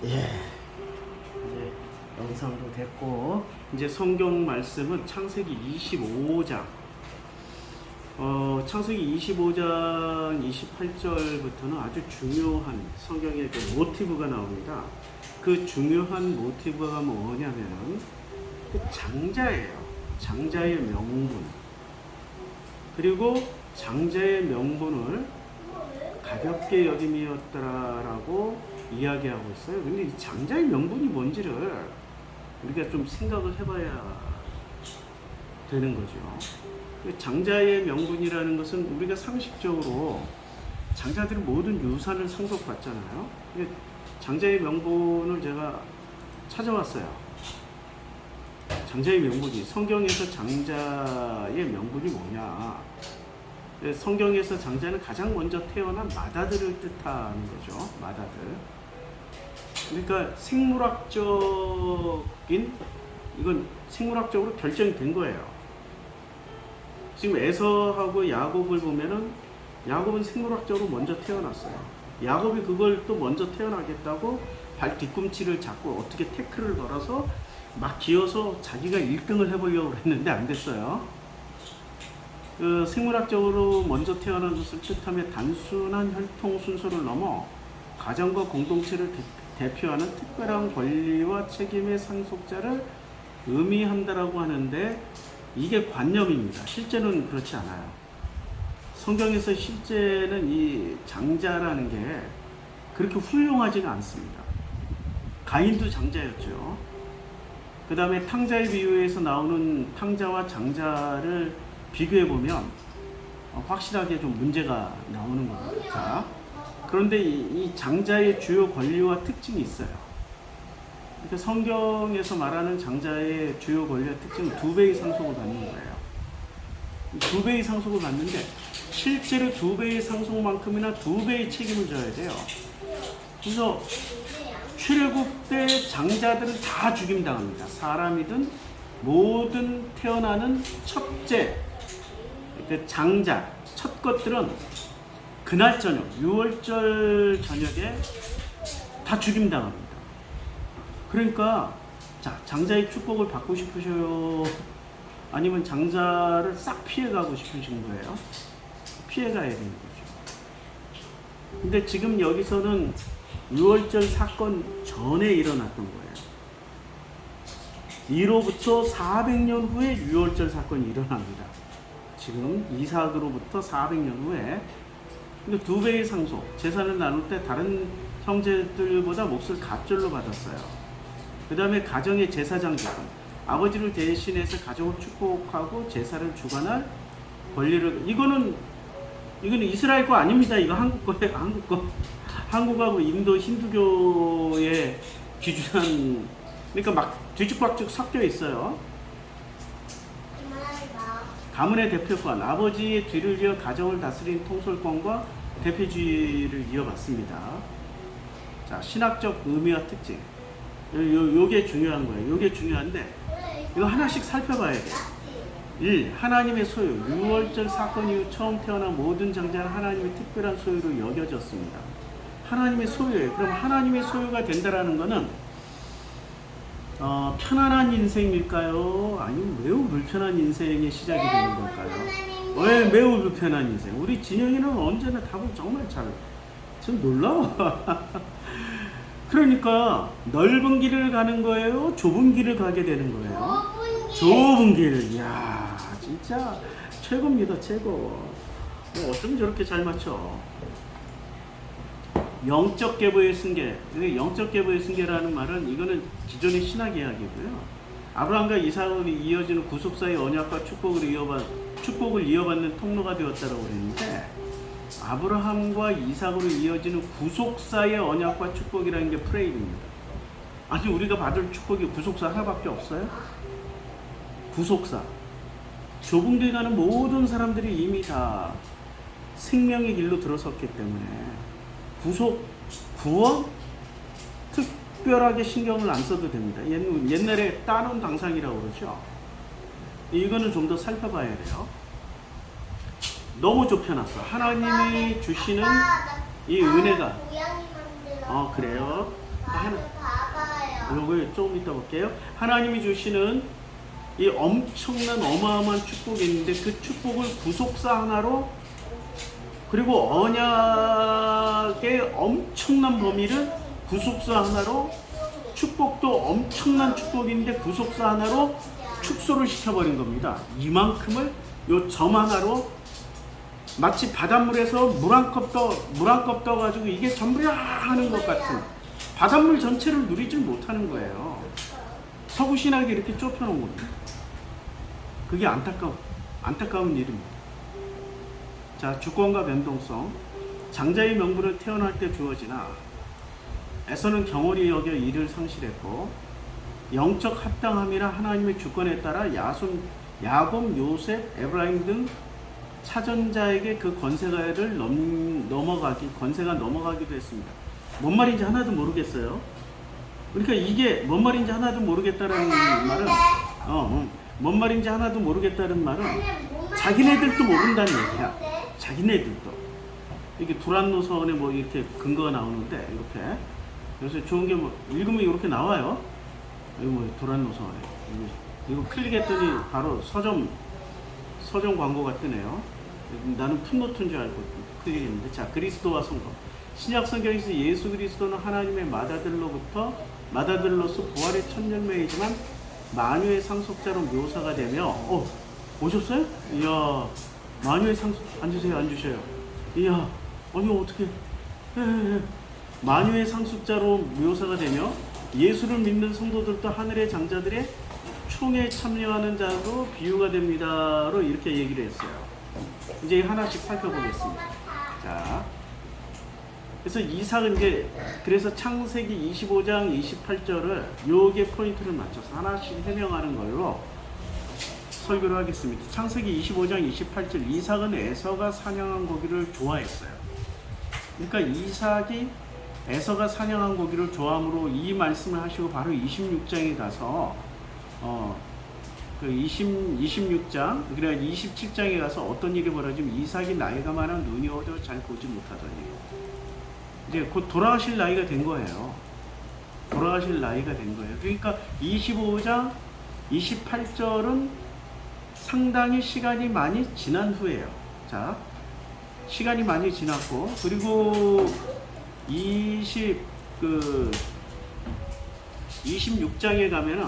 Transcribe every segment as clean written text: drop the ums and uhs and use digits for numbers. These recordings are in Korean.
예, 이제 영상도 됐고, 이제 성경 말씀은 창세기 25장. 창세기 25장 28절부터는 아주 중요한 성경의 그 모티브가 나옵니다. 그 중요한 모티브가 뭐냐면은 그 장자예요. 장자의 명분. 그리고 장자의 명분을 가볍게 여김이었더라라고 이야기하고 있어요. 근데 이 장자의 명분이 뭔지를 우리가 좀 생각을 해봐야 되는 거죠. 장자의 명분이라는 것은 우리가 상식적으로 장자들이 모든 유산을 상속받잖아요. 장자의 명분을 제가 찾아왔어요. 장자의 명분이, 성경에서 장자의 명분이 뭐냐? 성경에서 장자는 가장 먼저 태어난 마다들을 뜻하는 거죠. 마다들. 그러니까 이건 생물학적으로 결정이 된 거예요. 지금 에서하고 야곱을 보면은 야곱은 생물학적으로 먼저 태어났어요. 야곱이 그걸 또 먼저 태어나겠다고 발 뒤꿈치를 잡고 어떻게 태클을 걸어서 막 기어서 자기가 1등을 해보려고 했는데 안 됐어요. 그 생물학적으로 먼저 태어난 것을 뜻하며 단순한 혈통 순서를 넘어 가정과 공동체를 대표하는 특별한 권리와 책임의 상속자를 의미한다라고 하는데, 이게 관념입니다. 실제는 그렇지 않아요. 성경에서 실제는 이 장자라는 게 그렇게 훌륭하지가 않습니다. 가인도 장자였죠. 그 다음에 탕자의 비유에서 나오는 탕자와 장자를 비교해보면 확실하게 좀 문제가 나오는 겁니다. 자, 그런데 이 장자의 주요 권리와 특징이 있어요. 그러니까 성경에서 말하는 장자의 주요 권리와 특징은 2배의 상속을 받는 거예요. 2배의 상속을 받는데 실제로 2배의 상속만큼이나 2배의 책임을 져야 돼요. 그래서 출애굽 때 장자들은 다 죽임당합니다. 사람이든 모든 태어나는 첫째, 그 장자, 첫 것들은 그날 저녁, 6월절 저녁에 다 죽임당합니다. 그러니까 자, 장자의 축복을 받고 싶으셔요? 아니면 장자를 싹 피해가고 싶으신 거예요? 피해가야 되는 거죠. 근데 지금 여기서는 6월절 사건 전에 일어났던 거예요. 이로부터 400년 후에 6월절 사건이 일어납니다. 지금 이삭으로부터 400년 후에. 근데 2배의 상속, 재산을 나눌 때 다른 형제들보다 몫을 갑절로 받았어요. 그 다음에 가정의 제사장 기준, 아버지를 대신해서 가정을 축복하고 제사를 주관할 권리를, 이거는 이스라엘 거 아닙니다. 이거 한국 거예요. 한국 거. 한국하고 인도 힌두교의 기준한, 그러니까 막 뒤죽박죽 섞여 있어요. 가문의 대표권, 아버지의 뒤를 이어 가정을 다스린 통솔권과 대표주의를 이어받습니다. 자, 신학적 의미와 특징. 요게 중요한 거예요. 요게 중요한데 이거 하나씩 살펴봐야 돼요. 1. 하나님의 소유. 6월절 사건 이후 처음 태어난 모든 장자는 하나님의 특별한 소유로 여겨졌습니다. 하나님의 소유예요. 그럼 하나님의 소유가 된다라는 거는 편안한 인생일까요? 아니면 매우 불편한 인생의 시작이 되는 걸까요? 왜 매우 불편한 인생? 우리 진영이는 언제나 답을 정말 좀 놀라워. 그러니까 넓은 길을 가는 거예요? 좁은 길을 가게 되는 거예요? 좁은 길. 이야, 진짜 최고입니다. 최고. 어쩜 저렇게 잘 맞춰? 영적 계보의 승계. 영적 계보의 승계라는 말은 이거는 기존의 신학 이야기고요. 아브라함과 이삭을 이어지는 구속사의 언약과 축복을 이어받는 통로가 되었다라고 그랬는데, 아브라함과 이삭으로 이어지는 구속사의 언약과 축복이라는 게 프레임입니다. 아니, 우리가 받을 축복이 구속사 하나밖에 없어요? 구속사. 좁은 길 가는 모든 사람들이 이미 다 생명의 길로 들어섰기 때문에 구원? 특별하게 신경을 안 써도 됩니다. 옛날에 따놓은 당상이라고 그러죠. 이거는 좀 더 살펴봐야 돼요. 너무 좁혀놨어. 하나님이 주시는 이 은혜가. 그래요? 요거 조금 이따 볼게요. 하나님이 주시는 이 엄청난 어마어마한 축복이 있는데 그 축복을 구속사 하나로 그리고 언약의 엄청난 범위를 구속사 하나로 축복도 엄청난 축복인데 구속사 하나로 축소를 시켜버린 겁니다. 이만큼을 요 점 하나로 마치 바닷물에서 물 한 컵 떠가지고 이게 전부야 하는 것 같은 바닷물 전체를 누리질 못하는 거예요. 서구신학이 이렇게 좁혀놓은 겁니다. 그게 안타까운 일입니다. 자, 주권과 변동성. 장자의 명분은 태어날 때 주어지나 에서는 경홀히 여겨 이를 상실했고 영적 합당함이나 하나님의 주권에 따라 야곱, 요셉, 에브라임 등 차전자에게 그 권세가 넘어가기도 했습니다. 뭔 말인지 하나도 모르겠어요. 그러니까 이게 뭔 말인지 하나도 모르겠다는 말은 뭔 말인지 하나도 모르겠다는 말은 자기네들도 모른다는 얘기야. 자기네들도. 이게 두란노선에 뭐 이렇게 근거가 나오는데 이렇게 그래서 좋은 게 뭐 읽으면 이렇게 나와요. 이거 뭐 두란노선에 이거 클릭했더니 바로 서점 광고가 뜨네요. 나는 풋노트인 줄 알고 클릭했는데 자, 그리스도와 성도. 신약 성경에서 예수 그리스도는 하나님의 맏아들로서 부활의 첫 열매이지만 만유의 상속자로 묘사가 되며 오셨어요? 이야, 만유의 상속 앉으셔요. 이야, 아니 어떻게 만유의 상속자로 묘사가 되며 예수를 믿는 성도들도 하늘의 장자들의 총에 참여하는 자로 비유가 됩니다로 이렇게 얘기를 했어요. 이제 하나씩 살펴보겠습니다. 자, 그래서 이삭은 그래서 창세기 25장 28절을 요게 포인트를 맞춰서 하나씩 해명하는 걸로 설교를 하겠습니다. 창세기 25장 28절 이삭은 에서가 사냥한 고기를 좋아했어요. 그러니까 이삭이 에서가 사냥한 고기를 좋아함으로 이 말씀을 하시고 바로 26장에 가서 그 26장 그래 27장에 가서 어떤 일이 벌어지면 이삭이 나이가 많아 눈이 어두워 잘 보지 못하더니 이제 곧 돌아가실 나이가 된 거예요. 그러니까 25장 28절은 상당히 시간이 많이 지난 후예요. 자, 시간이 많이 지났고 그리고 26장에 가면은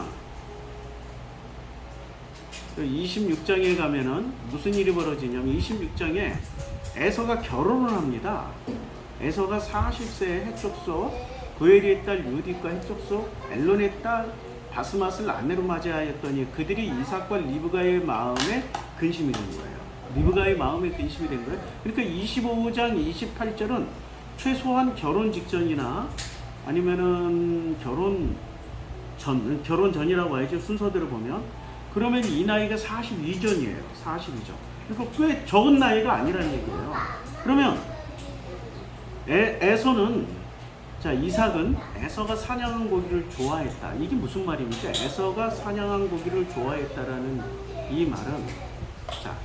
무슨 일이 벌어지냐면 26장에 에서가 결혼을 합니다. 에서가 40세의 해족소 고엘의 딸 유딕과 해족소 엘론의 딸 바스맛을 아내로 맞이하였더니 그들이 이삭과 리브가의 마음에 근심이 된 거예요. 그러니까 25장 28절은 최소한 결혼 직전이나 아니면은 결혼 전이라고 해야죠. 순서대로 보면 그러면 이 나이가 42전이에요. 42전. 그러니까 꽤 적은 나이가 아니라는 얘기예요. 그러면 이삭은 에서가 사냥한 고기를 좋아했다. 이게 무슨 말입니까? 에서가 사냥한 고기를 좋아했다라는 이 말은 자,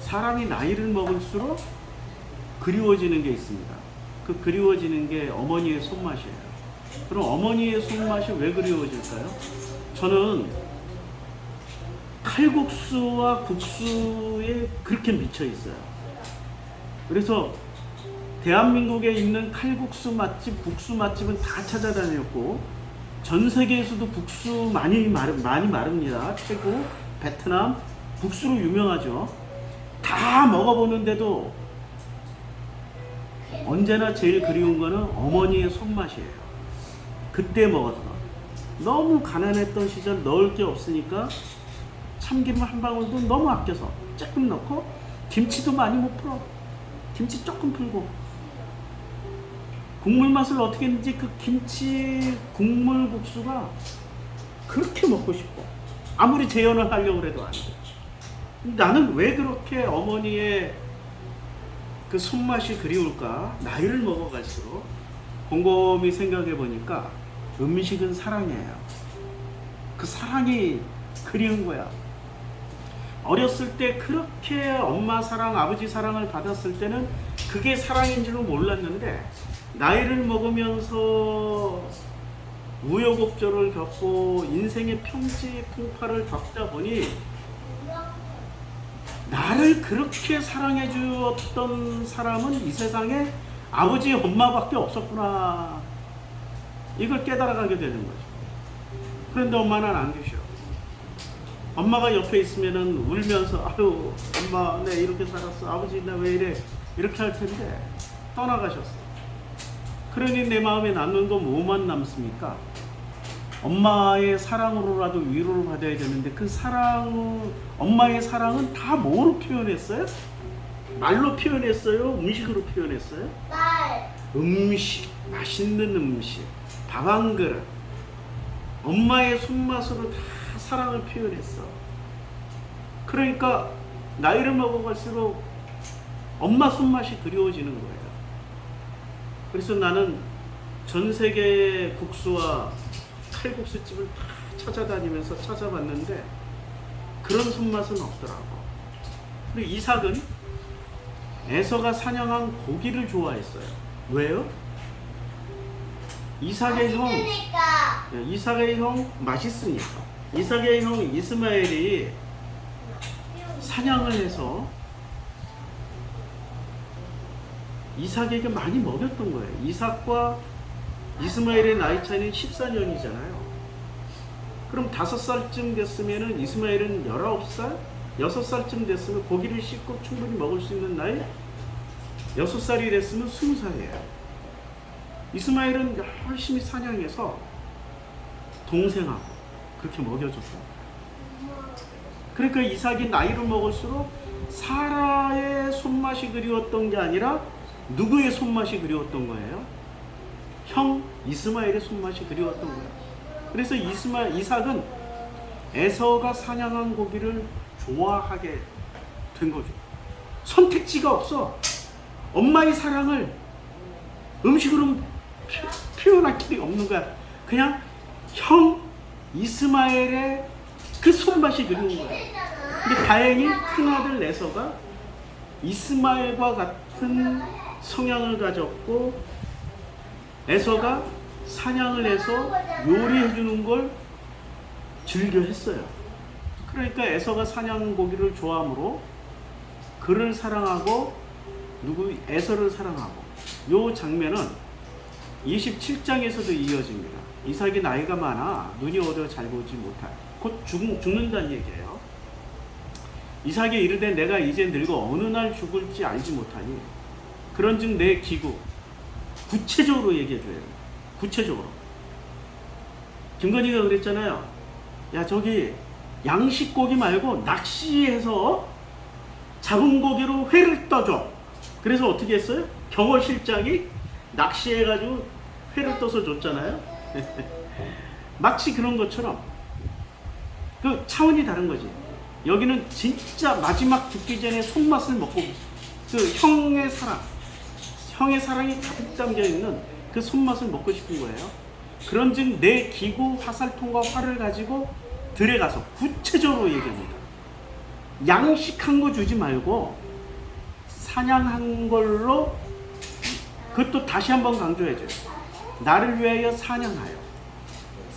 사람이 나이를 먹을수록 그리워지는 게 있습니다. 그 그리워지는 게 어머니의 손맛이에요. 그럼 어머니의 손맛이 왜 그리워질까요? 저는 칼국수와 국수에 그렇게 미쳐 있어요. 그래서 대한민국에 있는 칼국수 맛집, 국수 맛집은 다 찾아다녔고 전 세계에서도 국수 많이 마릅니다. 태국, 베트남 국수로 유명하죠. 다 먹어보는데도 언제나 제일 그리운 거는 어머니의 손맛이에요. 그때 먹었던 너무 가난했던 시절 넣을 게 없으니까 참기름 한 방울도 너무 아껴서 조금 넣고 김치도 많이 못 풀어. 김치 조금 풀고 국물 맛을 어떻게 했는지 그 김치 국물 국수가 그렇게 먹고 싶어. 아무리 재현을 하려고 해도 안 돼. 나는 왜 그렇게 어머니의 그 손맛이 그리울까? 나이를 먹어갈수록 곰곰이 생각해 보니까 음식은 사랑이에요. 그 사랑이 그리운 거야. 어렸을 때 그렇게 엄마 사랑, 아버지 사랑을 받았을 때는 그게 사랑인 줄로 몰랐는데 나이를 먹으면서 우여곡절을 겪고 인생의 평지풍파를 겪다 보니 나를 그렇게 사랑해 주었던 사람은 이 세상에 아버지 엄마밖에 없었구나, 이걸 깨달아가게 되는 거죠. 그런데 엄마는 안 계셔. 엄마가 옆에 있으면은 울면서 아유 엄마 내 이렇게 살았어, 아버지 나 왜 이래, 이렇게 할 텐데 떠나가셨어. 그러니 내 마음에 남는 건 뭐만 남습니까? 엄마의 사랑으로라도 위로를 받아야 되는데 그 사랑, 엄마의 사랑은 다 뭐로 표현했어요? 말로 표현했어요? 음식으로 표현했어요? 음식, 맛있는 음식, 밥 한 그릇, 엄마의 손맛으로 다 사랑을 표현했어. 그러니까 나이를 먹어갈수록 엄마 손맛이 그리워지는 거예요. 그래서 나는 전 세계 국수와 칼국수집을 다 찾아다니면서 찾아봤는데 그런 손맛은 없더라고. 그리고 이삭은 에서가 사냥한 고기를 좋아했어요. 왜요? 이삭의 형 맛있으니까. 이삭의 형 이스마엘이 사냥을 해서 이삭에게 많이 먹였던 거예요. 이삭과 이스마엘의 나이 차이는 14년이잖아요. 그럼 5살쯤 됐으면은 이스마엘은 19살? 6살쯤 됐으면 고기를 씹고 충분히 먹을 수 있는 나이? 6살이 됐으면 20살이에요. 이스마엘은 열심히 사냥해서 동생하고 그렇게 먹여줬어요. 그러니까 이삭이 나이를 먹을수록 사라의 손맛이 그리웠던 게 아니라 누구의 손맛이 그리웠던 거예요? 형 이스마엘의 손맛이 그리웠던 거예요. 그래서 이삭은 에서가 사냥한 고기를 좋아하게 된 거죠. 선택지가 없어. 엄마의 사랑을 음식으로 표현할 길이 없는 거야. 그냥 형 이스마엘의 그 손맛이 그리운 거야. 근데 다행히 큰아들 에서가 이스마엘과 같은 성향을 가졌고 에서가 사냥을 해서 요리해 주는 걸 즐겨 했어요. 그러니까 에서가 사냥 고기를 좋아하므로 그를 사랑하고 에서를 사랑하고, 요 장면은 27장에서도 이어집니다. 이삭이 나이가 많아 눈이 어두워 잘 보지 못할, 곧 죽는다는 얘기예요. 이삭이 이르되 내가 이제 늙어 어느 날 죽을지 알지 못하니 그런즉 내 기구, 구체적으로 얘기해줘요. 구체적으로. 김건희가 그랬잖아요. 야 저기 양식 고기 말고 낚시해서 잡은 고기로 회를 떠줘. 그래서 어떻게 했어요? 경호실장이 낚시해가지고 회를 떠서 줬잖아요. 마치 그런 것처럼 그 차원이 다른 거지. 여기는 진짜 마지막 죽기 전에 손맛을 먹고 그 형의 사랑이 가득 담겨 있는 그 손맛을 먹고 싶은 거예요. 그런즉 내 기구 화살통과 활을 가지고 들에 가서, 구체적으로 얘기합니다. 양식한 거 주지 말고 사냥한 걸로, 그것도 다시 한번 강조해줘요. 나를 위하여 사냥하여.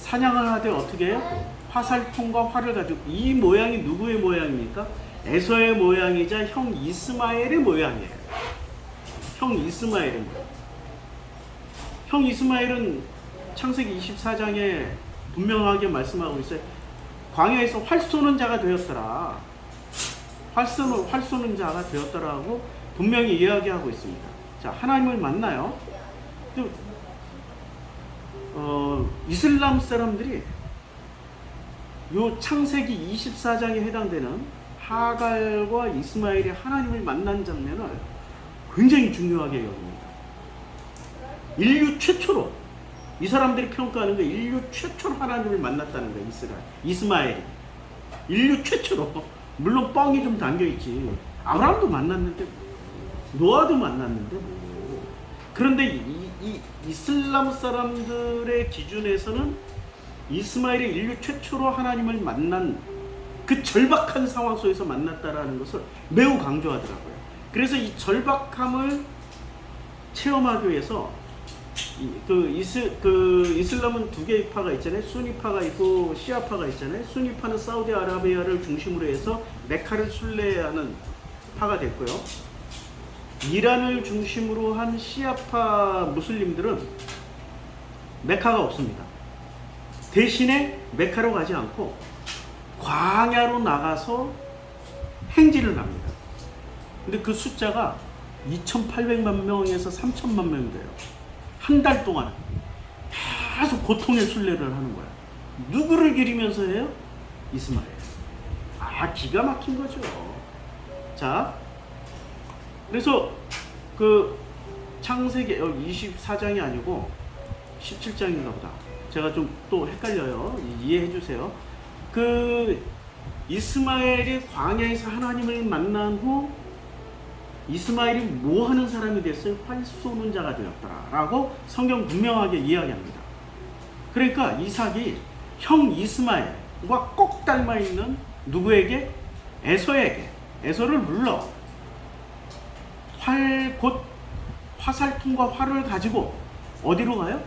사냥을 하되 어떻게 해요? 화살통과 활을 가지고. 이 모양이 누구의 모양입니까? 에서의 모양이자 형 이스마엘의 모양이에요. 형 이스마엘의 모양. 형 이스마엘은 창세기 24장에 분명하게 말씀하고 있어요. 광야에서 활 쏘는 자가 되었더라. 활 쏘는 자가 되었더라고 분명히 이야기하고 있습니다. 자, 하나님을 만나요. 이슬람 사람들이 요 창세기 24장에 해당되는 하갈과 이스마엘이 하나님을 만난 장면을 굉장히 중요하게 여깁니다. 인류 최초로, 이 사람들이 평가하는 게 인류 최초로 하나님을 만났다는 거예요. 이스마엘이 인류 최초로. 물론 뻥이 좀 담겨있지. 아브라함도 만났는데, 노아도 만났는데 뭐. 그런데 이 이슬람 사람들의 기준에서는 이스마엘이 인류 최초로 하나님을 만난 그 절박한 상황 속에서 만났다라는 것을 매우 강조하더라고요. 그래서 이 절박함을 체험하기 위해서 그 이슬람은 두 개의 파가 있잖아요. 수니파가 있고 시아파가 있잖아요. 수니파는 사우디아라비아를 중심으로 해서 메카를 순례하는 파가 됐고요. 이란을 중심으로 한 시아파 무슬림들은 메카가 없습니다. 대신에 메카로 가지 않고 광야로 나가서 행진을 합니다. 근데 그 숫자가 2,800만 명에서 3,000만 명이 돼요. 한 달 동안 계속 고통의 순례를 하는 거야. 누구를 기리면서 해요? 이스마엘. 기가 막힌 거죠. 자, 그래서 그 창세기 24장이 아니고 17장인가 보다. 제가 좀 또 헷갈려요. 이해해 주세요. 그 이스마엘이 광야에서 하나님을 만난 후 이스마엘이 뭐 하는 사람이 됐어요? 활 쏘는 자가 되었더라 라고 성경 분명하게 이야기합니다. 그러니까 이삭이 형 이스마엘과 꼭 닮아있는 누구에게? 에서에게. 에서를 불러 곧 화살통과 활을 가지고 어디로 가요?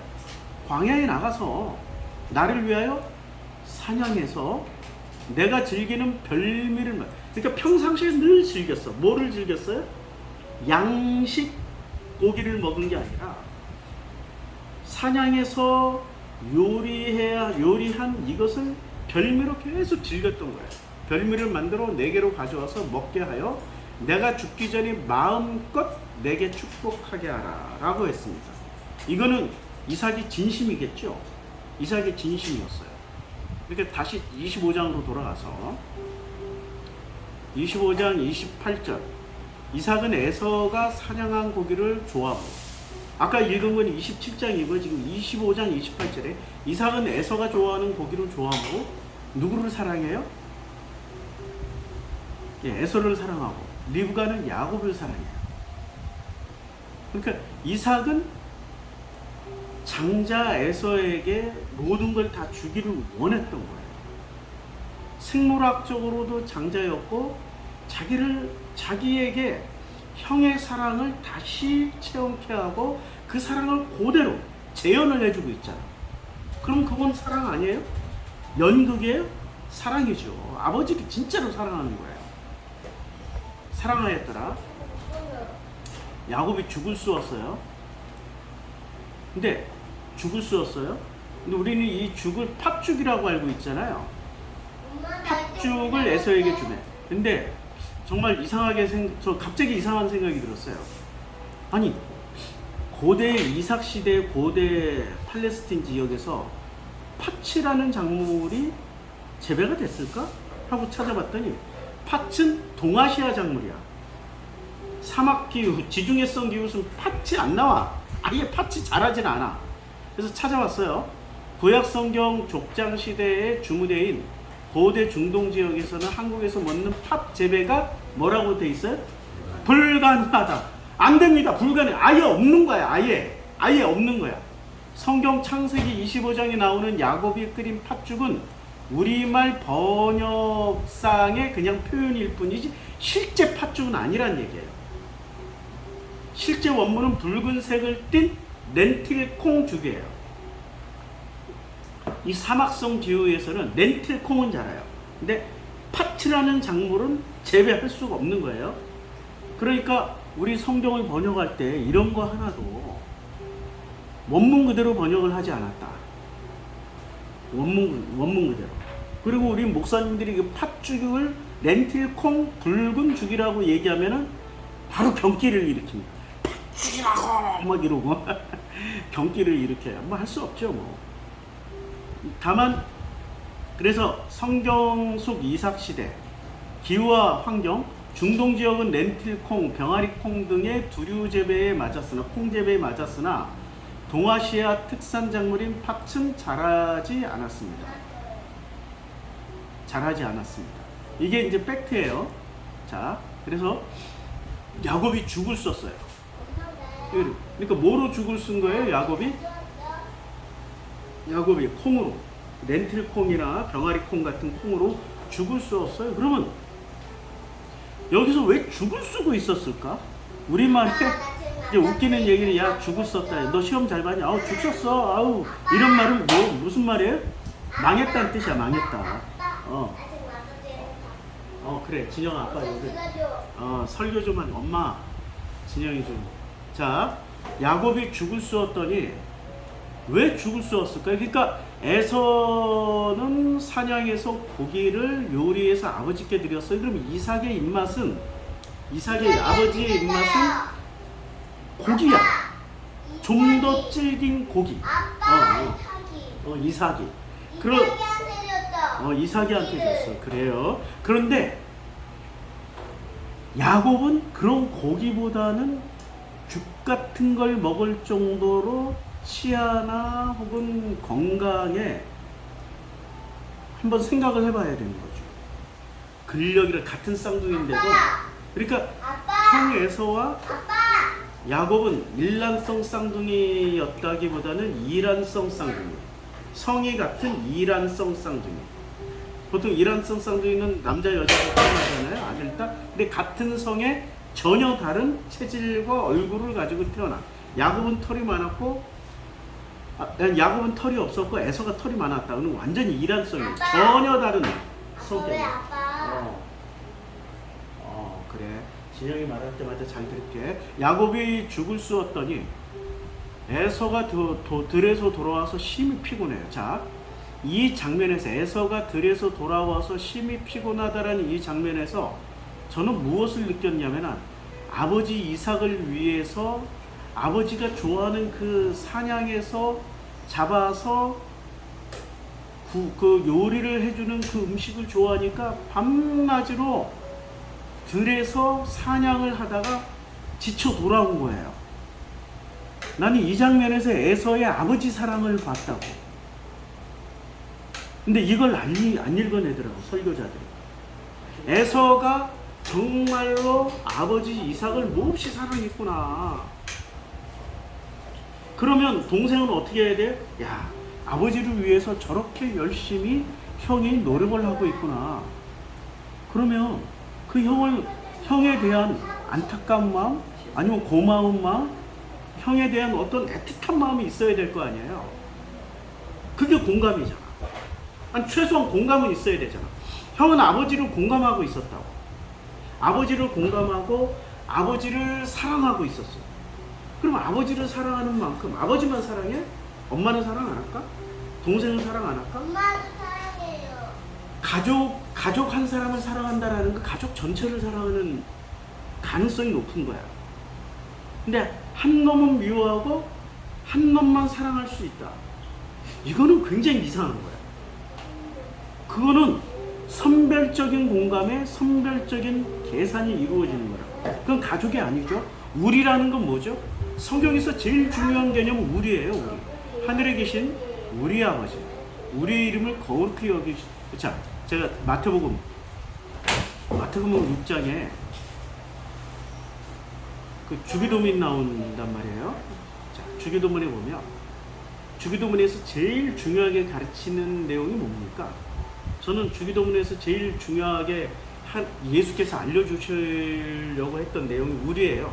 광야에 나가서 나를 위하여 사냥해서 내가 즐기는 별미를, 그러니까 평상시에 늘 즐겼어. 뭐를 즐겼어요? 양식 고기를 먹은 게 아니라 사냥해서 요리한 이것을 별미로 계속 즐겼던 거예요. 별미를 만들어 내게로 가져와서 먹게 하여 내가 죽기 전에 마음껏 내게 축복하게 하라 라고 했습니다. 이거는 이삭이 진심이겠죠. 이삭의 진심이었어요. 이렇게 다시 25장으로 돌아가서 25장 28절 이삭은 에서가 사냥한 고기를 좋아하고, 아까 읽은 건 27장이고 지금 25장 28절에 이삭은 에서가 좋아하는 고기를 좋아하고 누구를 사랑해요? 에서를 사랑하고 리브가는 야곱을 사랑해요. 그러니까 이삭은 장자 에서에게 모든 걸 다 주기를 원했던 거예요. 생물학적으로도 장자였고 자기에게 형의 사랑을 다시 체험케 하고 그 사랑을 그대로 재현을 해주고 있잖아. 그럼 그건 사랑 아니에요? 연극이에요? 사랑이죠. 아버지를 진짜로 사랑하는 거예요. 사랑하였더라. 야곱이 죽을 쑤었어요. 근데 죽을 쑤었어요. 근데 우리는 이 죽을 팥죽이라고 알고 있잖아요. 팥죽을 에서에게 주네. 근데 정말 저 갑자기 이상한 생각이 들었어요. 아니, 고대 이삭 시대 고대 팔레스틴 지역에서 팥이라는 작물이 재배가 됐을까? 하고 찾아봤더니 팥은 동아시아 작물이야. 사막 기후, 지중해성 기후는 팥이 안 나와. 아예 팥이 자라진 않아. 그래서 찾아봤어요. 구약 성경 족장 시대의 주무대인 고대 중동 지역에서는 한국에서 먹는 팥 재배가 뭐라고 돼 있어요? 불가능하다. 안 됩니다. 불가능. 아예 없는 거야. 아예 없는 거야. 성경 창세기 25장에 나오는 야곱이 끓인 팥죽은 우리말 번역상의 그냥 표현일 뿐이지 실제 팥죽은 아니란 얘기예요. 실제 원문은 붉은색을 띤 렌틸콩 죽이에요. 이 사막성 기후에서는 렌틸콩은 자라요. 근데 팥이라는 작물은 재배할 수가 없는 거예요. 그러니까 우리 성경을 번역할 때 이런 거 하나도 원문 그대로 번역을 하지 않았다. 원문 그대로. 그리고 우리 목사님들이 그 팥죽을 렌틸콩 붉은 죽이라고 얘기하면은 바로 경기를 일으킵니다. 팥죽이라고 막 이러고 경기를 일으켜요. 뭐 할 수 없죠 뭐. 다만 그래서 성경 속 이삭 시대 기후와 환경, 중동 지역은 렌틸콩, 병아리콩 등의 두류 재배에 맞았으나 콩 재배에 맞았으나 동아시아 특산 작물인 팥은 자라지 않았습니다. 이게 이제 팩트예요. 자, 그래서 야곱이 죽을 썼어요. 그러니까 뭐로 죽을 쓴 거예요? 야곱이 콩으로, 렌틸콩이나 병아리콩 같은 콩으로 죽을 쑤었어요. 그러면 여기서 왜 죽을 쓰고 있었을까? 우리말에 이제 웃기는 얘기를 야 죽을 썼다. 너 시험 잘 봤냐? 아우 죽 썼어. 아우 이런 말은 뭐 무슨 말이에요? 망했다는 뜻이야. 망했다. 그래 진영아 아빠 여기 설교 좀 하니 엄마 진영이 좀. 자 야곱이 죽을 쏘았더니 왜 죽을 쏘았을까요? 그러니까 에서는 사냥해서 고기를 요리해서 아버지께 드렸어요. 그럼 이삭의 입맛은 이삭의 아버지의 입맛은 고기야. 좀 더 질긴 고기. 이삭이. 이삭이한테 줬어. 그래요. 그런데 야곱은 그런 고기보다는 죽 같은 걸 먹을 정도로 치아나 혹은 건강에 한번 생각을 해봐야 되는 거죠. 근력이랑 같은 쌍둥이인데도. 그러니까 형 에서와 야곱은 일란성 쌍둥이였다기보다는 이란성 쌍둥이. 성이 같은 이란성 쌍둥이. 보통 이란성 쌍둥이는 남자 여자가 태어나잖아요. 아들 딸. 근데 같은 성에 전혀 다른 체질과 얼굴을 가지고 태어나. 야곱은 털이 많았고 야곱은 털이 없었고 에서가 털이 많았다. 그는 완전히 이란성이에요. 전혀 다른 성격이에요. 그래. 진영이 말할 때마다 잘 들을게. 야곱이 죽을 쏘았더니 에서가 들에서 돌아와서 심히 피곤해요. 자, 이 장면에서 에서가 들에서 돌아와서 심히 피곤하다라는 이 장면에서 저는 무엇을 느꼈냐면 아버지 이삭을 위해서 아버지가 좋아하는 그 사냥에서 잡아서 그 요리를 해주는 그 음식을 좋아하니까 밤낮으로 들에서 사냥을 하다가 지쳐 돌아온 거예요. 나는 이 장면에서 에서의 아버지 사랑을 봤다고. 근데 이걸 안 읽어내더라고 설교자들이. 에서가 정말로 아버지 이삭을 몹시 사랑했구나. 그러면 동생은 어떻게 해야 돼? 야, 아버지를 위해서 저렇게 열심히 형이 노력을 하고 있구나. 그러면 그 형에 대한 안타까운 마음, 아니면 고마운 마음, 형에 대한 어떤 애틋한 마음이 있어야 될 거 아니에요. 그게 공감이잖아. 아니, 최소한 공감은 있어야 되잖아. 형은 아버지를 공감하고 있었다고. 아버지를 공감하고 아버지를 사랑하고 있었어. 그럼 아버지를 사랑하는 만큼 아버지만 사랑해? 엄마는 사랑 안 할까? 동생은 사랑 안 할까? 엄마도 사랑해요. 가족 한 사람을 사랑한다라는 거 가족 전체를 사랑하는 가능성이 높은 거야. 근데 한 놈은 미워하고 한 놈만 사랑할 수 있다. 이거는 굉장히 이상한 거야. 그거는 선별적인 공감에 선별적인 계산이 이루어지는 거라. 그건 가족이 아니죠. 우리라는 건 뭐죠? 성경에서 제일 중요한 개념은 우리예요. 우리. 하늘에 계신 우리 아버지. 우리의 이름을 거룩히 여기시. 자, 제가 마태복음 6장에 그 주기도문 나온단 말이에요. 자, 주기도문에 보면 주기도문에서 제일 중요하게 가르치는 내용이 뭡니까? 저는 주기도문에서 제일 중요하게 예수께서 알려주시려고 했던 내용이 우리예요.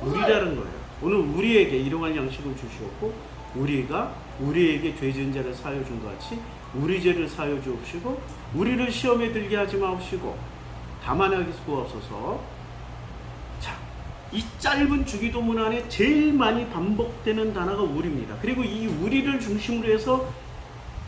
우리라는 거예요. 오늘 우리에게 일용할 양식을 주시었고 우리가 우리에게 죄 지은 자를 사하여 준 것 같이 우리 죄를 사하여 주옵시고 우리를 시험에 들게 하지 마옵시고 다만 하게 구하소서. 자, 이 짧은 주기도문 안에 제일 많이 반복되는 단어가 우리입니다. 그리고 이 우리를 중심으로 해서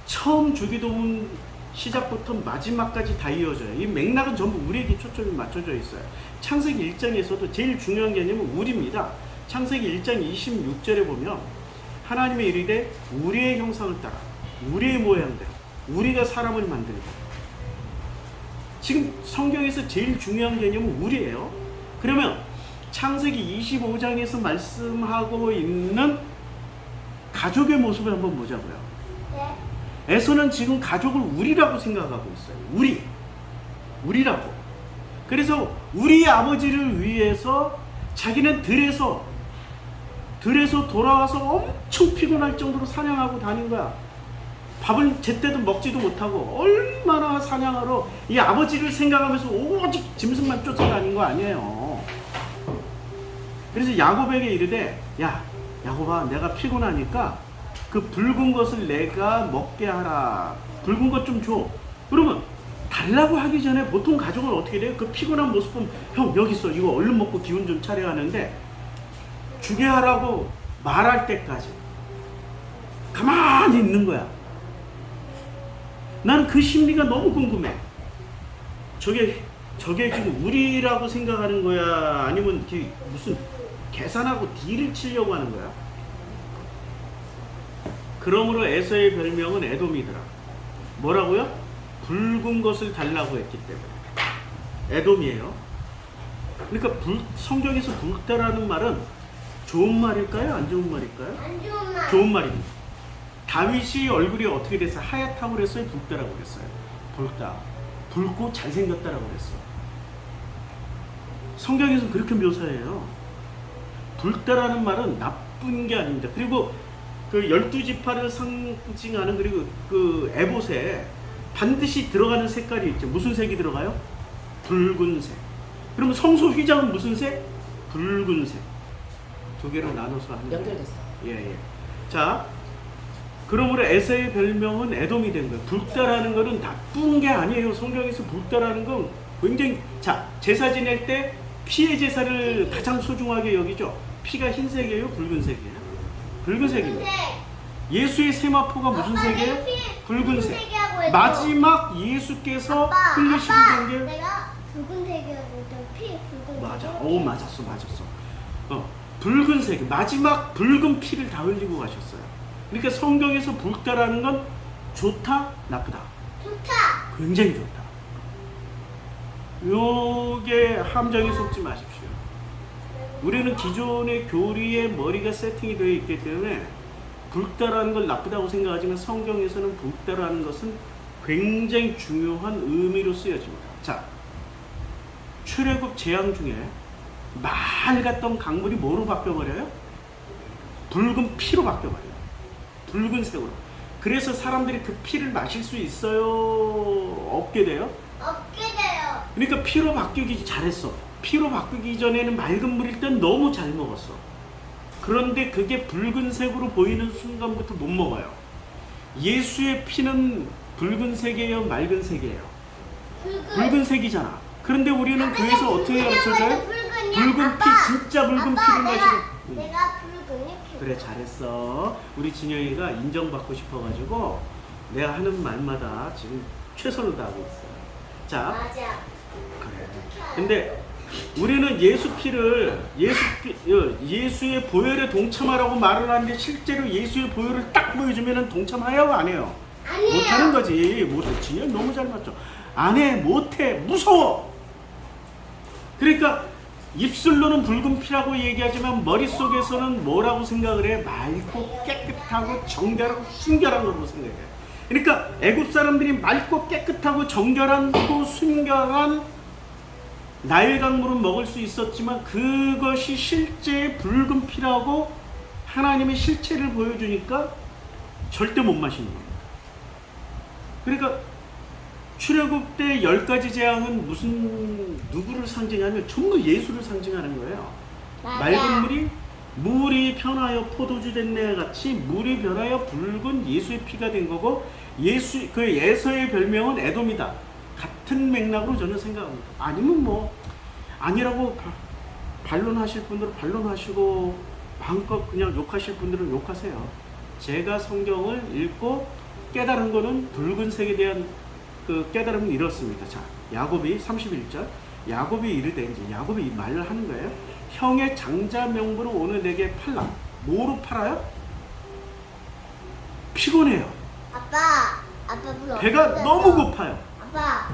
처음 주기도문 시작부터 마지막까지 다 이어져요. 이 맥락은 전부 우리에게 초점이 맞춰져 있어요. 창세기 1장에서도 제일 중요한 개념은 우리입니다. 창세기 1장 26절에 보면 하나님의 이르되 우리의 형상을 따라 우리의 모양대로 우리가 사람을 만들고. 지금 성경에서 제일 중요한 개념은 우리예요. 그러면 창세기 25장에서 말씀하고 있는 가족의 모습을 한번 보자고요. 네. 에서는 지금 가족을 우리라고 생각하고 있어요. 우리라고. 그래서 우리 아버지를 위해서 자기는 들에서 돌아와서 엄청 피곤할 정도로 사냥하고 다닌 거야. 밥을 제때도 먹지도 못하고 얼마나 사냥하러 이 아버지를 생각하면서 오직 짐승만 쫓아다닌 거 아니에요. 그래서 야곱에게 이르되 야 야곱아 내가 피곤하니까 그 붉은 것을 내가 먹게 하라. 붉은 것 좀 줘. 그러면 달라고 하기 전에 보통 가족은 어떻게 돼요? 그 피곤한 모습 보면 형 여기 있어 이거 얼른 먹고 기운 좀 차려야 하는데 주게 하라고 말할 때까지 가만히 있는 거야. 나는 그 심리가 너무 궁금해. 저게 지금 우리라고 생각하는 거야? 아니면 무슨 계산하고 딜을 치려고 하는 거야? 그러므로 에서의 별명은 에돔이더라. 뭐라고요? 붉은 것을 달라고 했기 때문에 에돔이에요. 그러니까 성경에서 붉다라는 말은 좋은 말일까요? 안 좋은 말일까요? 안 좋은 말. 좋은 말입니다. 다윗이 얼굴이 어떻게 됐어요? 하얗다고 그랬어요? 붉다라고 그랬어요? 붉다. 붉고 잘생겼다라고 그랬어. 성경에서는 그렇게 묘사해요. 붉다라는 말은 나쁜 게 아닙니다. 그리고 그 12지파를 상징하는 그리고 그 에봇에 반드시 들어가는 색깔이 있죠. 무슨 색이 들어가요? 붉은색. 그러면 성소 휘장은 무슨 색? 붉은색. 두 개로 나눠서 하는 연결됐어. 예. 자, 그러므로 에서의 별명은 에돔이 된 거예요. 붉다라는 거는 나쁜 게 아니에요. 성경에서 붉다라는 건 굉장히 제사 지낼 때 피의 제사를 가장 소중하게 여기죠. 피가 흰색이에요, 붉은색이에요? 붉은색입니다. 예수의 세마포가 무슨 색이에요? 붉은색. 마지막 예수께서 흘리시게 된 게 내가 붉은색이라고 피 붉은. 맞아. 오 맞았어. 붉은색 마지막 붉은 피를 다 흘리고 가셨어요. 그러니까 성경에서 붉다라는 건 좋다, 나쁘다. 좋다. 굉장히 좋다. 요게 함정에 속지 마십시오. 우리는 기존의 교리에 머리가 세팅이 되어 있기 때문에 붉다라는 걸 나쁘다고 생각하지만 성경에서는 붉다라는 것은 굉장히 중요한 의미로 쓰여집니다. 자, 출애굽 재앙 중에 맑았던 강물이 뭐로 바뀌어버려요? 붉은 피로 바뀌어버려요. 붉은색으로. 그래서 사람들이 그 피를 마실 수 있어요? 없게 돼요? 없게 돼요. 그러니까 피로 바뀌기 잘했어. 피로 바뀌기 전에는 맑은 물일 땐 너무 잘 먹었어. 그런데 그게 붉은색으로 보이는 순간부터 못 먹어요. 예수의 피는 붉은색이에요? 맑은색이에요? 붉은색이잖아. 그런데 우리는 교회에서 어떻게 가르쳐줘요? 붉은 피, 진짜 붉은 피를 마시고. 내가 붉은 피. 그래 잘했어. 우리 진영이가 인정받고 싶어가지고 내가 하는 말마다 지금 최선을 다하고 있어요. 자, 맞아. 그래. 근데 우리는 예수의 보혈에 동참하라고 말을 하는데 실제로 예수의 보혈을 딱 보여주면 동참해요, 안 해요? 아니에요. 못하는 거지. 못해. 진영 너무 잘 맞죠. 안 해, 못해, 무서워. 그러니까 입술로는 붉은 피라고 얘기하지만 머릿속에서는 뭐라고 생각을 해? 맑고 깨끗하고 정결하고 순결한 거라고 생각해. 그러니까 애굽 사람들이 맑고 깨끗하고 정결하고 순결한 나일 강물은 먹을 수 있었지만 그것이 실제 붉은 피라고 하나님의 실체를 보여주니까 절대 못 마시는 겁니다. 그러니까 출애굽 때 10가지 재앙은 누구를 상징하면 전부 예수를 상징하는 거예요. 맞아. 맑은 물이 변하여 포도주 된 내 같이 물이 변하여 붉은 예수의 피가 된 거고 그 에서의 별명은 에돔이다. 같은 맥락으로 저는 생각합니다. 아니면 뭐 아니라고 반론하실 분들은 반론하시고 마음껏 그냥 욕하실 분들은 욕하세요. 제가 성경을 읽고 깨달은 거는 붉은색에 대한 그 깨달음은 이렇습니다. 자, 야곱이 31절 야곱이 이르되 이제 야곱이 이 말을 하는 거예요. 형의 장자 명부로 오늘 내게 팔라. 뭐로 팔아요? 피곤해요. 아빠 물 배가 없어졌어. 너무 고파요. 아빠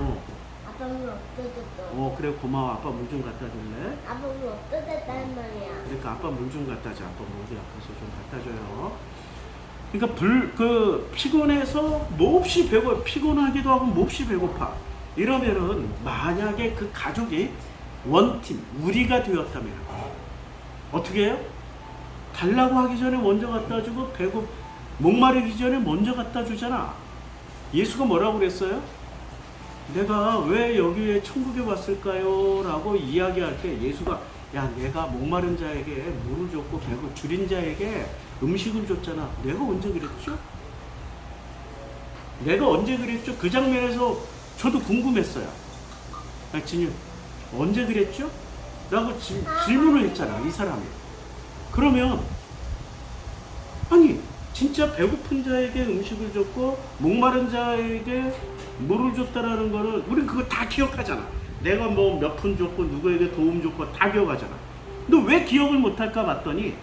물 없어졌어. 그래 고마워. 아빠 물 좀 갖다 줄래? 아빠 물 없어졌다는 말이야. 그러니까 아빠 물 좀 갖다 줘. 아빠 목이 아파서 좀 갖다 줘요. 그러니까 피곤해서 몹시 피곤하기도 하고 몹시 배고파. 이러면은 만약에 그 가족이 원팀 우리가 되었다면 어떻게 해요? 달라고 하기 전에 먼저 갖다 주고 목마르기 전에 먼저 갖다 주잖아. 예수가 뭐라고 그랬어요? 내가 왜 여기에 천국에 왔을까요? 라고 이야기할 때 예수가 야, 내가 목마른 자에게 물을 줬고 배고 줄인 자에게 음식을 줬잖아. 내가 언제 그랬죠? 내가 언제 그랬죠? 그 장면에서 저도 궁금했어요. 야, 진유, 언제 그랬죠? 라고 질문을 했잖아, 이 사람이. 그러면, 아니, 진짜 배고픈 자에게 음식을 줬고, 목마른 자에게 물을 줬다라는 거는, 우리 그거 다 기억하잖아. 내가 뭐 몇 푼 줬고, 누구에게 도움 줬고, 다 기억하잖아. 너 왜 기억을 못할까 봤더니,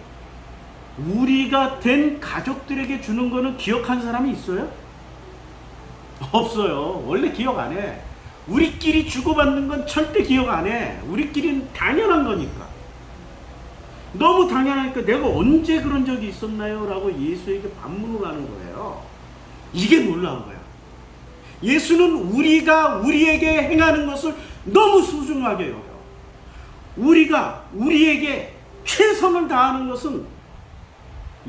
우리가 된 가족들에게 주는 거는 기억한 사람이 있어요? 없어요. 원래 기억 안 해. 우리끼리 주고받는 건 절대 기억 안 해. 우리끼리는 당연한 거니까. 너무 당연하니까 내가 언제 그런 적이 있었나요? 라고 예수에게 반문을 하는 거예요. 이게 놀라운 거야. 예수는 우리가 우리에게 행하는 것을 너무 소중하게 여겨. 우리가 우리에게 최선을 다하는 것은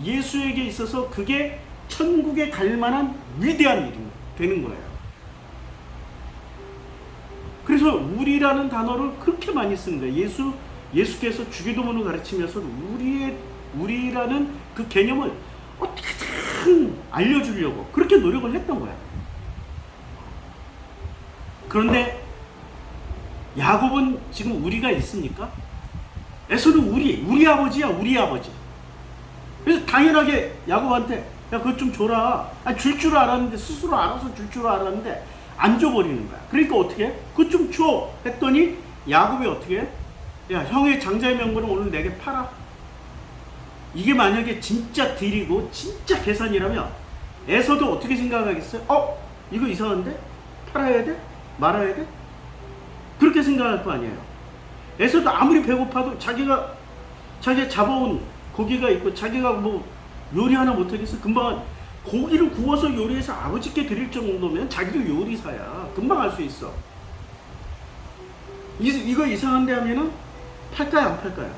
예수에게 있어서 그게 천국에 갈 만한 위대한 일이 되는 거예요. 그래서 우리라는 단어를 그렇게 많이 쓰는 거예요. 예수께서 주기도문을 가르치면서 우리라는 그 개념을 어떻게든 알려주려고 그렇게 노력을 했던 거야. 그런데 야곱은 지금 우리가 있습니까? 에서는 우리 아버지야, 우리 아버지. 그래서 당연하게 야곱한테 야, 그것 좀 줘라. 줄 줄 알았는데, 스스로 알아서 줄 줄 알았는데 안 줘버리는 거야. 그러니까 어떻게 해? 그것 좀 줘 했더니 야곱이 어떻게 해? 야, 형의 장자의 명분을 오늘 내게 팔아. 이게 만약에 진짜 딜이고 진짜 계산이라면 에서도 어떻게 생각하겠어요? 이거 이상한데? 팔아야 돼? 말아야 돼? 그렇게 생각할 거 아니에요. 에서도 아무리 배고파도 자기가 잡아온 고기가 있고 자기가 뭐 요리 하나 못하겠어? 금방 고기를 구워서 요리해서 아버지께 드릴 정도면 자기도 요리사야. 금방 할 수 있어. 이거 이상한데 하면은 팔까요? 안 팔까요?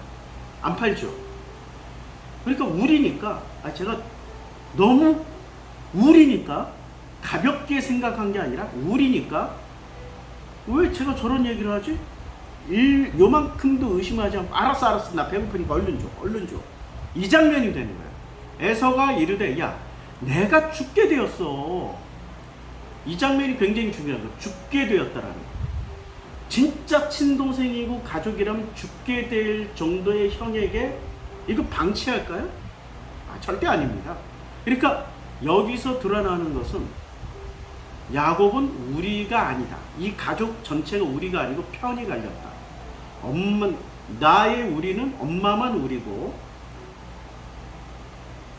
안 팔죠. 그러니까 우리니까 제가 너무 우리니까 가볍게 생각한 게 아니라 우리니까 왜 제가 저런 얘기를 하지? 요만큼도 의심하지 않고 알았어 나 배고프니까 얼른 줘 이 장면이 되는 거야. 에서가 이르되 야 내가 죽게 되었어. 이 장면이 굉장히 중요한 거야. 죽게 되었다라는 거. 진짜 친동생이고 가족이라면 죽게 될 정도의 형에게 이거 방치할까요? 절대 아닙니다. 그러니까 여기서 드러나는 것은 야곱은 우리가 아니다. 이 가족 전체가 우리가 아니고 편이 갈렸다. 나의 우리는 엄마만 우리고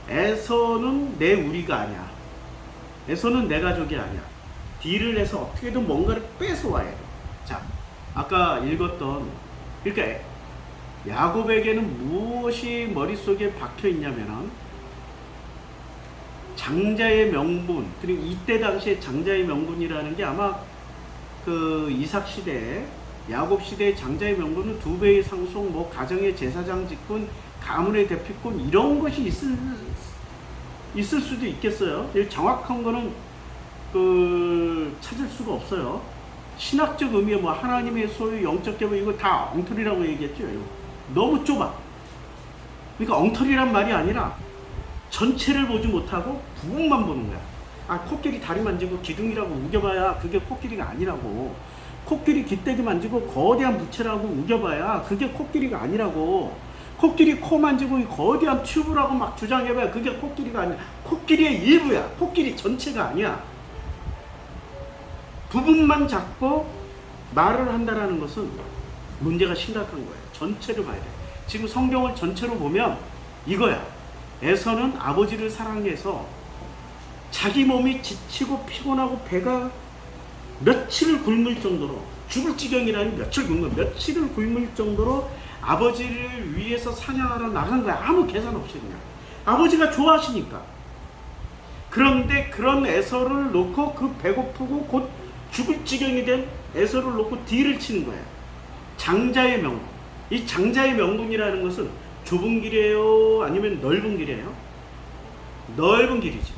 에서는 내 우리가 아니야. 에서는 내 가족이 아니야. 딜을 해서 어떻게든 뭔가를 뺏어와야 돼. 자, 아까 읽었던 그러니까 야곱에게는 무엇이 머릿속에 박혀 있냐면은 장자의 명분, 그리고 이때 당시에 장자의 명분이라는 게 아마 그 이삭 시대, 야곱 시대의 장자의 명분은 2배의 상속, 뭐 가정의 제사장 직분, 가문의 대피권 이런 것이 있을 수도 있겠어요. 정확한 거는 찾을 수가 없어요. 신학적 의미의 뭐 하나님의 소유, 영적 계보 이거 다 엉터리라고 얘기했죠. 너무 좁아. 그러니까 엉터리란 말이 아니라 전체를 보지 못하고 부분만 보는 거야. 코끼리 다리 만지고 기둥이라고 우겨봐야 그게 코끼리가 아니라고. 코끼리 깃대기 만지고 거대한 부채라고 우겨봐야 그게 코끼리가 아니라고. 코끼리 코 만지고 거대한 튜브라고 막 주장해봐야 그게 코끼리가 아니야. 코끼리의 일부야. 코끼리 전체가 아니야. 부분만 잡고 말을 한다는 것은 문제가 심각한 거예요. 전체를 봐야 돼. 지금 성경을 전체로 보면 이거야. 에서는 아버지를 사랑해서 자기 몸이 지치고 피곤하고 배가 며칠을 굶을 정도로 죽을 지경이라니 며칠을 굶을 정도로 아버지를 위해서 사냥하러 나간 거야. 아무 계산 없이 그냥. 아버지가 좋아하시니까. 그런데 그런 에서를 놓고 그 배고프고 곧 죽을 지경이 된 에서를 놓고 딜을 치는 거야. 장자의 명분. 이 장자의 명분이라는 것은 좁은 길이에요? 아니면 넓은 길이에요? 넓은 길이지.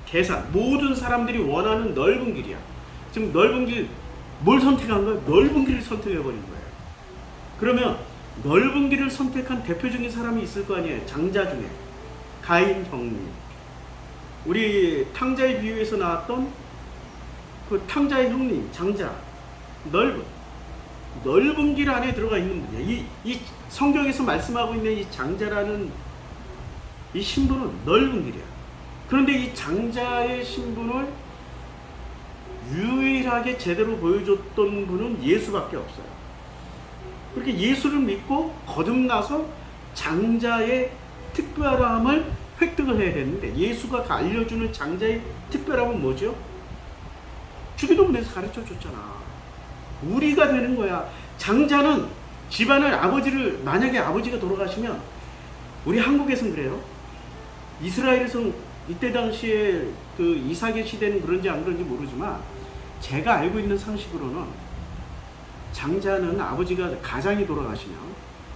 계산. 모든 사람들이 원하는 넓은 길이야. 지금 넓은 길, 뭘 선택한 거야? 넓은 길을 선택해버린 거예요. 그러면 넓은 길을 선택한 대표적인 사람이 있을 거 아니에요. 장자 중에 가인 형님. 우리 탕자의 비유에서 나왔던 그 탕자의 형님 장자. 넓은 길 안에 들어가 있는 분이야. 이 성경에서 말씀하고 있는 이 장자라는 이 신분은 넓은 길이야. 그런데 이 장자의 신분을 유일하게 제대로 보여줬던 분은 예수밖에 없어요. 그렇게 예수를 믿고 거듭나서 장자의 특별함을 획득을 해야 되는데, 예수가 알려주는 장자의 특별함은 뭐죠? 주기도문에서 가르쳐 줬잖아. 우리가 되는 거야. 장자는 집안을 만약에 아버지가 돌아가시면, 우리 한국에서는 그래요. 이스라엘에서는 이때 당시에 그 이삭의 시대는 그런지 안 그런지 모르지만, 제가 알고 있는 상식으로는 장자는 아버지가 가장이 돌아가시면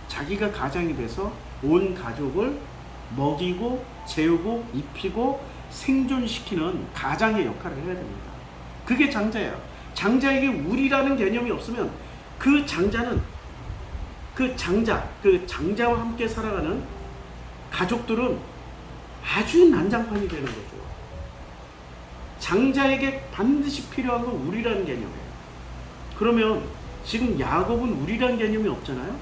자기가 가장이 돼서 온 가족을 먹이고 재우고 입히고 생존시키는 가장의 역할을 해야 됩니다. 그게 장자예요. 장자에게 우리라는 개념이 없으면 그 장자는 그 장자와 함께 살아가는 가족들은 아주 난장판이 되는 거죠. 장자에게 반드시 필요한 건 우리라는 개념이에요. 그러면 지금 야곱은 우리라는 개념이 없잖아요.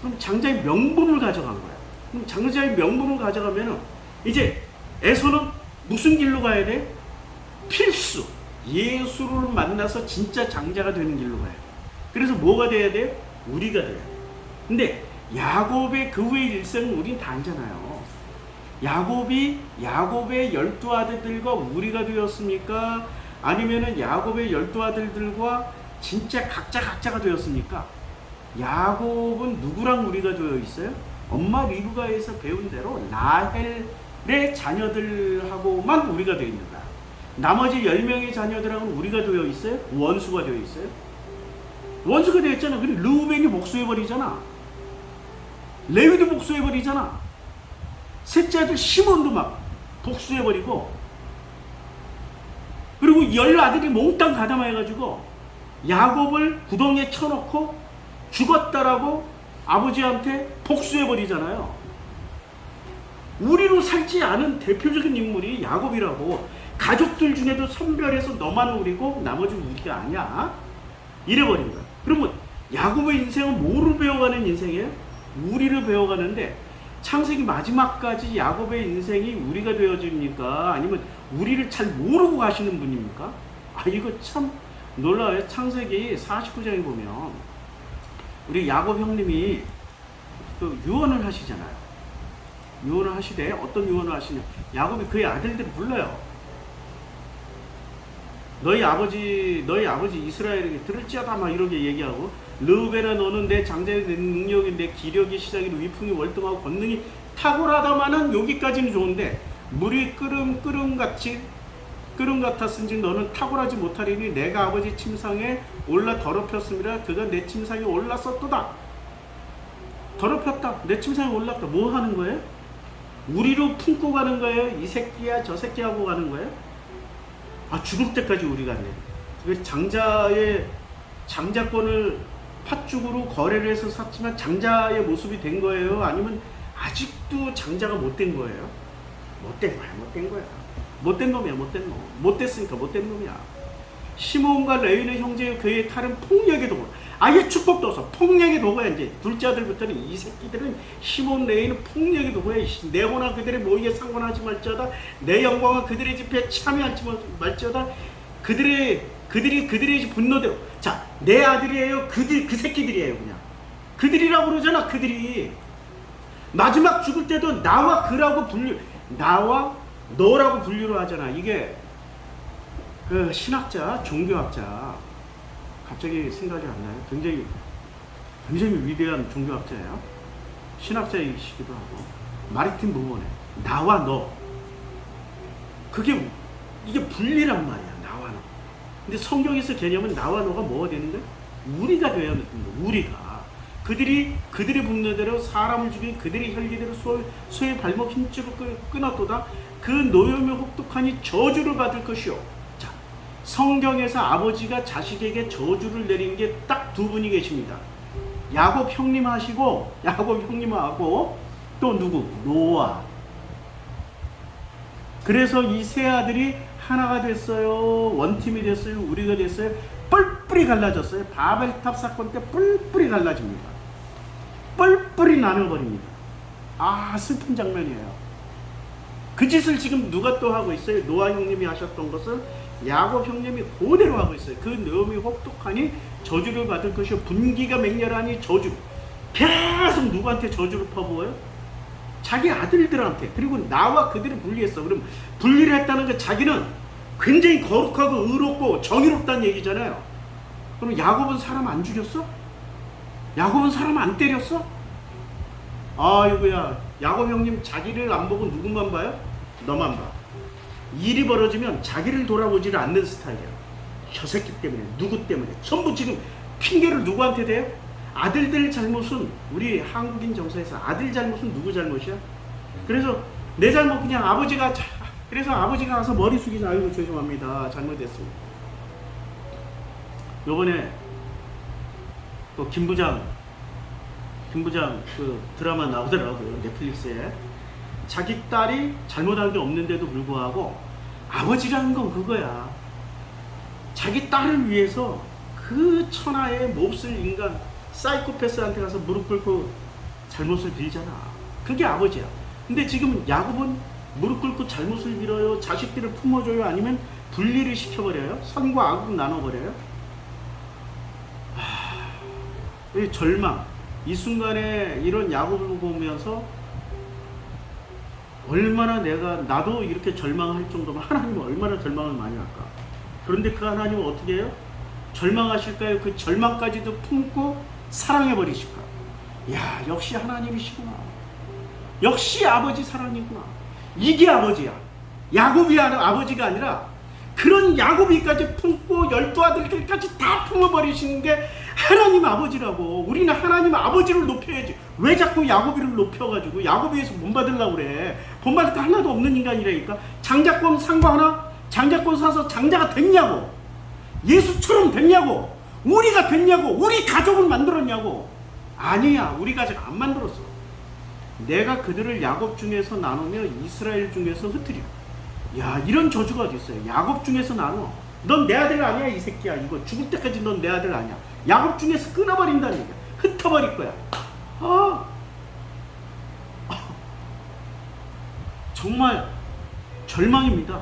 그럼 장자의 명분을 가져간 거예요. 그럼 장자의 명분을 가져가면 이제 에서는 무슨 길로 가야 돼? 필수 예수를 만나서 진짜 장자가 되는 길로 가야 돼. 그래서 뭐가 돼야 돼? 우리가 돼야 돼. 근데 야곱의 그 후의 일생은 우린 다 알잖아요. 야곱의 12아들들과 우리가 되었습니까? 아니면은 야곱의 12아들들과 진짜 각자가 되었습니까? 야곱은 누구랑 우리가 되어 있어요? 엄마 리브가에서 배운 대로 라헬의 자녀들하고만 우리가 되어 있는다. 나머지 10명의 자녀들하고는 우리가 되어 있어요? 원수가 되어 있어요? 원수가 되어 있잖아. 근데 르우벤이 복수해버리잖아. 레위도 복수해버리잖아. 셋째 아들 시몬도 막 복수해버리고, 그리고 10아들이 몽땅 가담해가지고 야곱을 구덩이에 쳐놓고 죽었다라고 아버지한테 복수해버리잖아요. 우리로 살지 않은 대표적인 인물이 야곱이라고. 가족들 중에도 선별해서 너만 우리고 나머지는 우리가 아니야, 이래버린 거야. 그러면 야곱의 인생은 뭐를 배워가는 인생이에요? 우리를 배워가는데, 창세기 마지막까지 야곱의 인생이 우리가 되어집니까? 아니면 우리를 잘 모르고 가시는 분입니까? 이거 참 놀라워요. 창세기 49장에 보면 우리 야곱 형님이 또 유언을 하시잖아요. 유언을 하시되, 어떤 유언을 하시냐? 야곱이 그의 아들들을 불러요. 너희 아버지 이스라엘에게 들을지어다 막 이렇게 얘기하고, 르우벤아 너는 내 장자의 능력이, 내 기력이, 시작이, 위풍이 월등하고 권능이 탁월하다마는 여기까지는 좋은데, 물이 끓음 같았은지 너는 탁월하지 못하리니 내가 아버지 침상에 올라 더럽혔습니다. 그가 내 침상에 올랐었도다. 더럽혔다. 내 침상에 올랐다. 뭐 하는 거예요? 우리로 품고 가는 거예요? 이 새끼야 저 새끼하고 가는 거예요? 죽을 때까지 우리가 안 돼. 그 장자권을 팥죽으로 거래를 해서 샀지만 장자의 모습이 된 거예요? 아니면 아직도 장자가 못 된 거예요? 못 된 거야. 못된 놈이야. 못됐으니까 못된 놈이야. 시몬과 레위는 형제의 그의 칼은 폭력의 도구. 아예 축복도 없어. 폭력의 도구야. 이제 둘째 아들부터는 이 새끼들은 시몬 레위는 폭력의 도구야. 내 혼아 그들의 모의에 상관하지 말지어다. 내 영광은 그들의 집회에 참여하지 말지어다. 그들이 분노대로. 자, 내 아들이에요. 그 새끼들이에요. 그냥 그들이라고 그러잖아. 그들이 마지막 죽을 때도 나와 그라고 나와 너라고 분류를 하잖아. 이게 그 신학자, 종교학자, 갑자기 생각이 안 나요. 굉장히 위대한 종교학자예요. 신학자이시기도 하고. 마르틴 부모네. 나와 너. 이게 분리란 말이야. 나와 너. 근데 성경에서 개념은 나와 너가 뭐가 되는 거야? 우리가 되어야 되는 거야. 우리가. 그들의 분노대로 사람을 죽인 그들의 혈기대로 소의 발목 힘줄을 끊었도다. 그 노염에 혹독하니 저주를 받을 것이요. 자, 성경에서 아버지가 자식에게 저주를 내린 게 딱 두 분이 계십니다. 야곱 형님 하시고, 야곱 형님하고 또 누구? 노아. 그래서 이 세 아들이 하나가 됐어요. 원팀이 됐어요. 우리가 됐어요. 뿔뿔이 갈라졌어요. 바벨탑 사건 때 뿔뿔이 갈라집니다. 뿔뿔이 나눠버립니다. 아, 슬픈 장면이에요. 그 짓을 지금 누가 또 하고 있어요? 노아 형님이 하셨던 것을 야곱 형님이 그대로 하고 있어요. 그 놈이 혹독하니 저주를 받을 것이요 분기가 맹렬하니 저주. 계속 누구한테 저주를 퍼부어요? 자기 아들들한테. 그리고 나와 그들을 분리했어. 그럼 분리를 했다는 게 자기는 굉장히 거룩하고 의롭고 정의롭다는 얘기잖아요. 그럼 야곱은 사람 안 죽였어? 야곱은 사람 안 때렸어? 아이고야, 야곱 형님 자기를 안 보고 누구만 봐요? 너만 봐. 일이 벌어지면 자기를 돌아보지를 않는 스타일이야. 저 새끼 때문에, 누구 때문에. 전부 지금 핑계를 누구한테 대요? 아들들 잘못은, 우리 한국인 정서에서 아들 잘못은 누구 잘못이야? 그래서 내 잘못 그냥 아버지가, 그래서 아버지가 가서 머리 숙이자. 아이고 죄송합니다, 잘못했습니다. 요번에 또 김부장 그 드라마 나오더라고요, 넷플릭스에. 자기 딸이 잘못한 게 없는데도 불구하고 아버지라는 건 그거야. 자기 딸을 위해서 그 천하의 몹쓸 인간 사이코패스한테 가서 무릎 꿇고 잘못을 빌잖아. 그게 아버지야. 근데 지금 야곱은 무릎 꿇고 잘못을 빌어요? 자식들을 품어줘요? 아니면 분리를 시켜버려요? 선과 악을 나눠버려요? 이 절망. 이 순간에 이런 야곱을 보면서 얼마나 나도 이렇게 절망할 정도면 하나님은 얼마나 절망을 많이 할까. 그런데 그 하나님은 어떻게 해요? 절망하실까요? 그 절망까지도 품고 사랑해버리실까. 야, 역시 하나님이시구나. 역시 아버지 사랑이구나. 이게 아버지야. 야곱이 아버지가 아니라 그런 야곱이까지 품고 12아들들까지 다 품어버리시는 게 하나님 아버지라고. 우리는 하나님 아버지를 높여야지. 왜 자꾸 야곱이를 높여가지고 야곱이에서 본받으려고 그래. 본받을 거 하나도 없는 인간이라니까. 장자권 산 거 하나? 장자권 사서 장자가 됐냐고. 예수처럼 됐냐고. 우리가 됐냐고. 우리 가족을 만들었냐고. 아니야, 우리 가족 안 만들었어. 내가 그들을 야곱 중에서 나누며 이스라엘 중에서 흩트려. 야, 이런 저주가 어디 있어요. 야곱 중에서 나눠. 넌 내 아들 아니야, 이 새끼야. 이거 죽을 때까지 넌 내 아들 아니야. 야곱 중에서 끊어버린다는 얘기야. 흩어버릴 거야. 정말 절망입니다.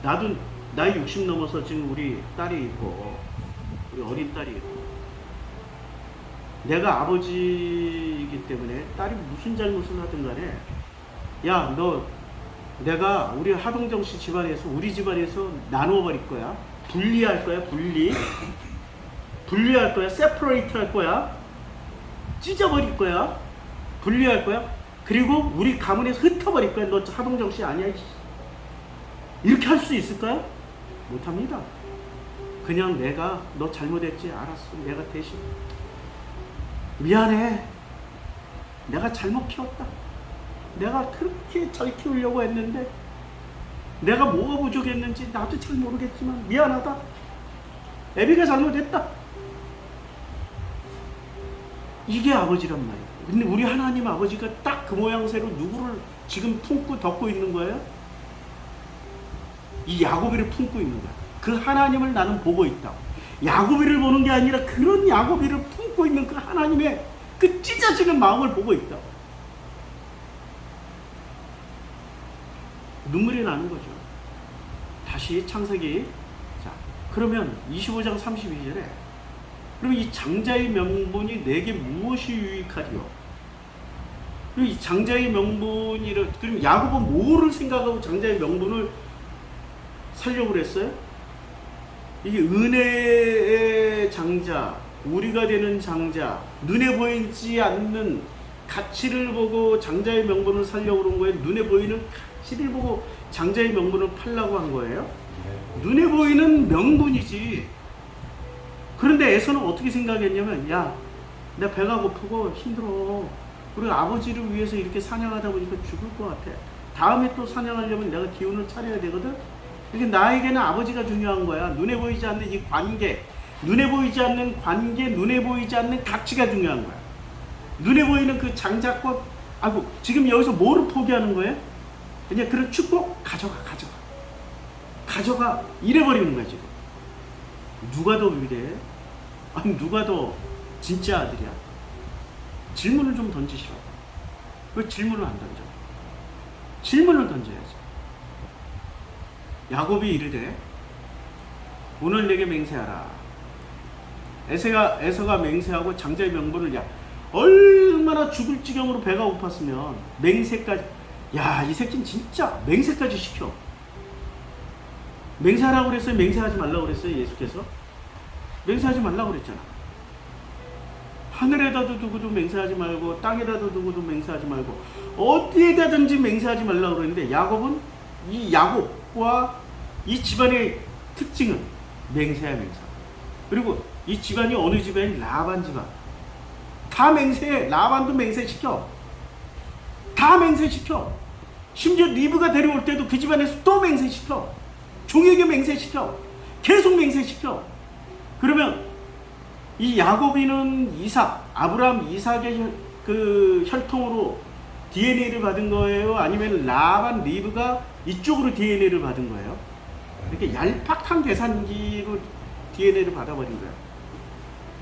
나도 나이 60 넘어서 지금 우리 딸이 있고, 우리 어린 딸이 있고, 내가 아버지이기 때문에 딸이 무슨 잘못을 하든 간에, 야, 내가 우리 하동정 씨 집안에서, 우리 집안에서 나누어 버릴 거야. 분리할 거야, 분리할 거야, 세퍼레이트 할 거야, 찢어버릴 거야, 분리할 거야. 그리고 우리 가문에서 흩어버릴 거야. 너 하동정 씨 아니야? 이렇게 할 수 있을까요? 못합니다. 그냥 내가 너 잘못했지, 알았어, 내가 대신 미안해, 내가 잘못 키웠다, 내가 그렇게 잘 키우려고 했는데 내가 뭐가 부족했는지 나도 잘 모르겠지만 미안하다, 애비가 잘못했다. 이게 아버지란 말이야. 근데 우리 하나님 아버지가 딱 그 모양새로 누구를 지금 품고 덮고 있는 거예요? 이 야곱이를 품고 있는 거야. 그 하나님을 나는 보고 있다. 야곱이를 보는 게 아니라 그런 야곱이를 품고 있는 그 하나님의 그 찢어지는 마음을 보고 있다. 눈물이 나는 거죠. 다시 창세기. 자, 그러면 25장 32절에 그럼 이 장자의 명분이 내게 무엇이 유익하리요? 그럼 이 장자의 명분이를, 그럼 야곱은 뭐를 생각하고 장자의 명분을 살려고 그랬어요? 이게 은혜의 장자, 우리가 되는 장자, 눈에 보이지 않는 가치를 보고 장자의 명분을 살려고 그런 거예요? 눈에 보이는 가치를 보고 장자의 명분을 팔려고 한 거예요? 눈에 보이는 명분이지. 그런데 에서는 어떻게 생각했냐면, 야, 내 배가 고프고 힘들어. 그리고 아버지를 위해서 이렇게 사냥하다 보니까 죽을 것 같아. 다음에 또 사냥하려면 내가 기운을 차려야 되거든. 이게 나에게는 아버지가 중요한 거야. 눈에 보이지 않는 이 관계, 눈에 보이지 않는 관계, 눈에 보이지 않는 가치가 중요한 거야. 눈에 보이는 그 장자권, 아이고, 지금 여기서 뭐를 포기하는 거예요? 그냥 그런 축복 가져가 이래버리는 거야. 지금 누가 더 위대해? 아니 누가 더 진짜 아들이야? 질문을 좀 던지시라고. 왜 질문을 안 던져? 질문을 던져야지. 야곱이 이르되 오늘 내게 맹세하라. 에서가 맹세하고 장자의 명분을, 야 얼마나 죽을 지경으로 배가 고팠으면 맹세까지, 야 이 새끼는 진짜 맹세까지 시켜. 맹세하라고 그랬어요? 맹세하지 말라고 그랬어요? 예수께서? 맹세하지 말라고 그랬잖아. 하늘에다도 두고도 맹세하지 말고 땅에다도 두고도 맹세하지 말고 어디에다든지 맹세하지 말라고 그랬는데, 야곱은, 이 야곱과 이 집안의 특징은 맹세야 맹세. 그리고 이 집안이 어느 집안이? 라반 집안. 다 맹세해. 라반도 맹세시켜. 다 맹세시켜. 심지어 리브가 데려올 때도 그 집안에서 또 맹세시켜. 종에게 맹세시켜. 계속 맹세시켜. 그러면 이 야곱이는 아브라함 이삭의 그 혈통으로 DNA를 받은 거예요? 아니면 라반 리브가 이쪽으로 DNA를 받은 거예요? 이렇게 얄팍한 계산기로 DNA를 받아버린 거예요.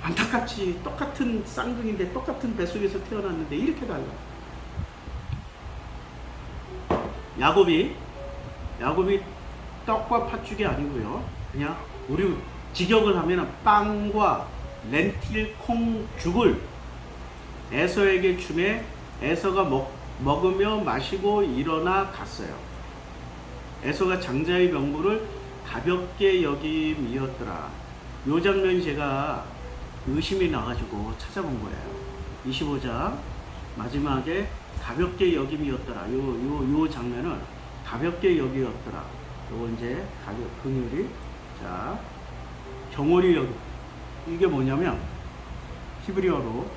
안타깝지. 똑같은 쌍둥이인데 똑같은 뱃속에서 태어났는데 이렇게 달라. 야곱이 떡과 팥죽이 아니고요. 그냥 우리 직역을 하면 빵과 렌틸 콩죽을 에서에게 주매 에서가 먹으며 마시고 일어나 갔어요. 에서가 장자의 명분을 가볍게 여김이었더라. 요 장면이 제가 의심이 나가지고 찾아본 거예요. 25장 마지막에 가볍게 여김이었더라. 요 장면을 가볍게 여기었더라. 요거 이제 긍휼이, 자 경홀히 여기, 이게 뭐냐면 히브리어로,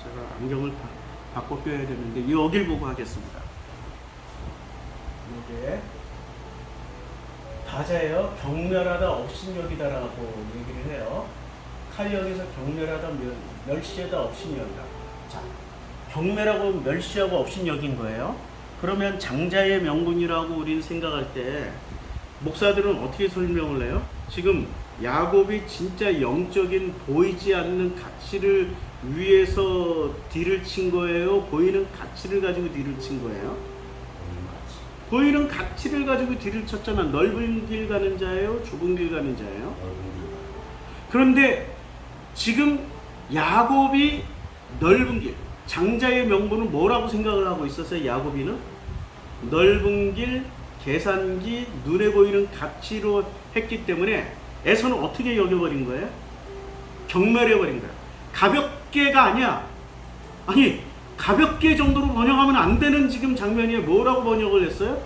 제가 안경을 바꿔 껴야 되는데 여길 보고 하겠습니다. 이게 다자예요. 경멸하다 업신여기다라고 얘기를 해요. 칼리역에서 경멸하다 멸시하다 업신여기다. 자, 경멸하고 멸시하고 업신여긴 거예요. 그러면 장자의 명분이라고 우리는 생각할 때 목사들은 어떻게 설명을 해요? 지금 야곱이 진짜 영적인 보이지 않는 가치를 위해서 딜을 친 거예요? 보이는 가치를 가지고 딜을 친 거예요? 보이는 가치를 가지고 딜을 쳤잖아. 넓은 길 가는 자예요? 좁은 길 가는 자예요? 그런데 지금 야곱이 넓은 길, 장자의 명분은 뭐라고 생각을 하고 있었어요? 야곱이는 넓은 길, 계산기, 눈에 보이는 가치로 했기 때문에 에서는 어떻게 여겨버린 거예요? 경멸해버린 거예요. 가볍게가 아니야. 아니 가볍게 정도로 번역하면 안 되는 지금 장면이에요. 뭐라고 번역을 했어요?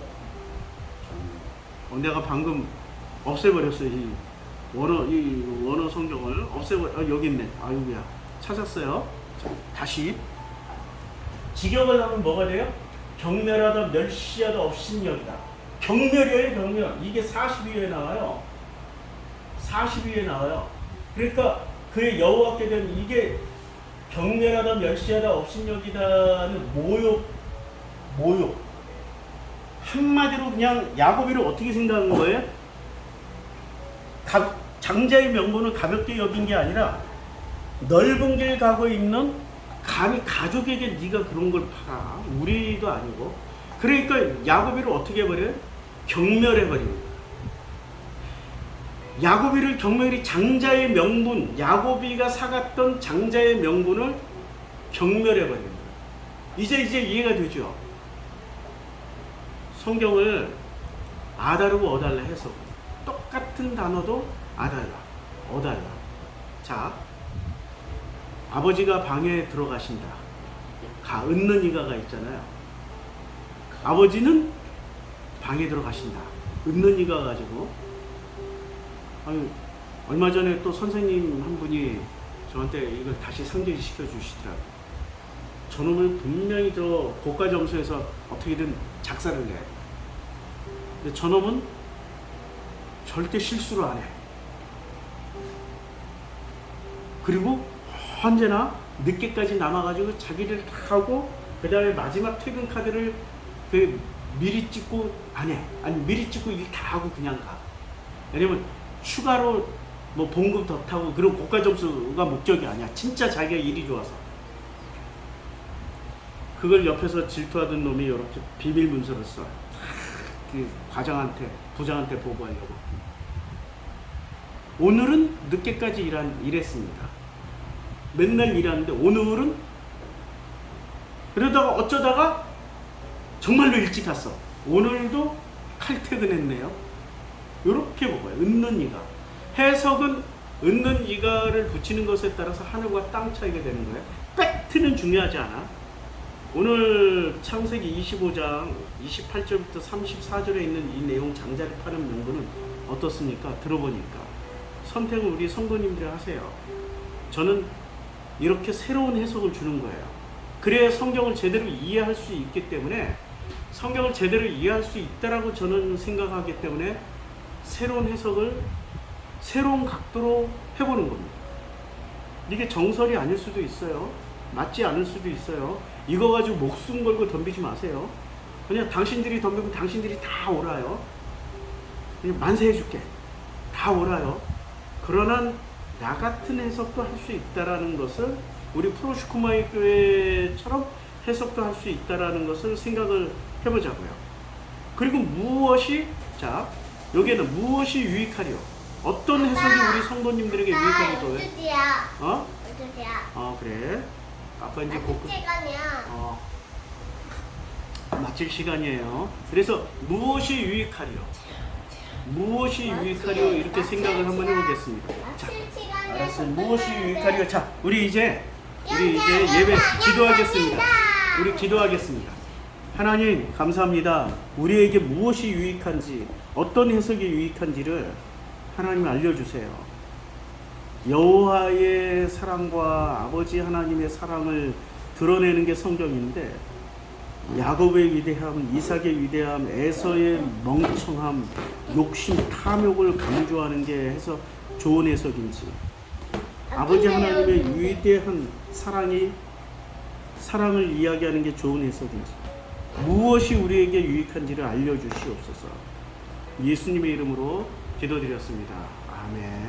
내가 방금 없애버렸어요. 이 원어 성경을 여기 있네. 아이고야, 찾았어요. 자, 다시 직역을 하면 뭐가 돼요? 경멸하다 멸시하다 업신여기다. 경멸이에요. 경멸. 이게 42회에 나와요. 42회에 나와요. 그러니까 그의 여호와께 대한, 이게 경멸하다 멸시하다 업신여기다는 모욕. 한마디로 그냥 야곱이를 어떻게 생각한 거예요? 장자의 명분을 가볍게 여긴 게 아니라 넓은 길 가고 있는 감히 가족에게 네가 그런 걸 팔아. 우리도 아니고. 그러니까 야곱이를 어떻게 해버려요? 경멸해버립니다. 야곱이를 경멸이, 장자의 명분, 야곱이가 사갔던 장자의 명분을 경멸해버립니다. 이제 이해가 되죠? 성경을 아다르고 어달라 해서 똑같은 단어도 아달라, 어달라. 자, 아버지가 방에 들어가신다. 은는 이가가 있잖아요. 아버지는 방에 들어가신다. 은는 이가 가지고, 아니, 얼마 전에 또 선생님 한 분이 저한테 이걸 다시 상기시켜 주시더라고요. 저놈을 분명히 저 고가 점수에서 어떻게든 작사를 내. 근데 저놈은 절대 실수를 안 해. 그리고 언제나 늦게까지 남아가지고 자기를 다 하고 그 다음에 마지막 퇴근 카드를 그 미리 찍고 안 해. 아니 미리 찍고 일 다 하고 그냥 가. 왜냐면 추가로 뭐 봉급 더 타고 그런 고가 점수가 목적이 아니야. 진짜 자기가 일이 좋아서. 그걸 옆에서 질투하던 놈이 이렇게 비밀 문서를 써. 그 과장한테, 부장한테 보고하려고. 오늘은 늦게까지 일했습니다. 맨날 일하는데 오늘은 그러다가 어쩌다가 정말로 일찍 갔어. 오늘도 칼퇴근했네요. 이렇게 먹어요. 은는 이가. 해석은 은는 이가를 붙이는 것에 따라서 하늘과 땅 차이가 되는 거예요. 팩트는 중요하지 않아. 오늘 창세기 25장 28절부터 34절에 있는 이 내용 장자를 파는 명분은 어떻습니까? 들어보니까 선택은 우리 성도님들이 하세요. 저는 이렇게 새로운 해석을 주는 거예요. 그래야 성경을 제대로 이해할 수 있기 때문에, 성경을 제대로 이해할 수 있다라고 저는 생각하기 때문에 새로운 해석을 새로운 각도로 해보는 겁니다. 이게 정설이 아닐 수도 있어요. 맞지 않을 수도 있어요. 이거 가지고 목숨 걸고 덤비지 마세요. 그냥 당신들이 덤비면 당신들이 다 오라요. 그냥 만세해줄게. 다 오라요. 그러나 나 같은 해석도 할 수 있다라는 것을, 우리 프로슈크마이 교회처럼 해석도 할 수 있다라는 것을 생각을 해보자고요. 그리고 무엇이, 자, 여기에는 무엇이 유익하리요? 어떤 해석이 우리 성도님들에게 유익하리요? 우주지야. 어? 우주지야. 그래. 아빠 이제 곧 시간이야. 마칠 시간이에요. 그래서 무엇이 유익하리요? 무엇이 유익하리요? 이렇게 생각을 한번 해보겠습니다. 자, 알았어요. 무엇이 유익하리요? 자, 우리 이제 예배 기도하겠습니다. 우리 기도하겠습니다. 하나님 감사합니다. 우리에게 무엇이 유익한지, 어떤 해석이 유익한지를 하나님 알려주세요. 여호와의 사랑과 아버지 하나님의 사랑을 드러내는 게 성경인데, 야곱의 위대함, 이삭의 위대함, 에서의 멍청함, 욕심, 탐욕을 강조하는 게 해서 좋은 해석인지, 아버지 하나님의 위대한 사랑을 이야기하는 게 좋은 해석인지, 무엇이 우리에게 유익한지를 알려주시옵소서. 예수님의 이름으로 기도드렸습니다. 아멘.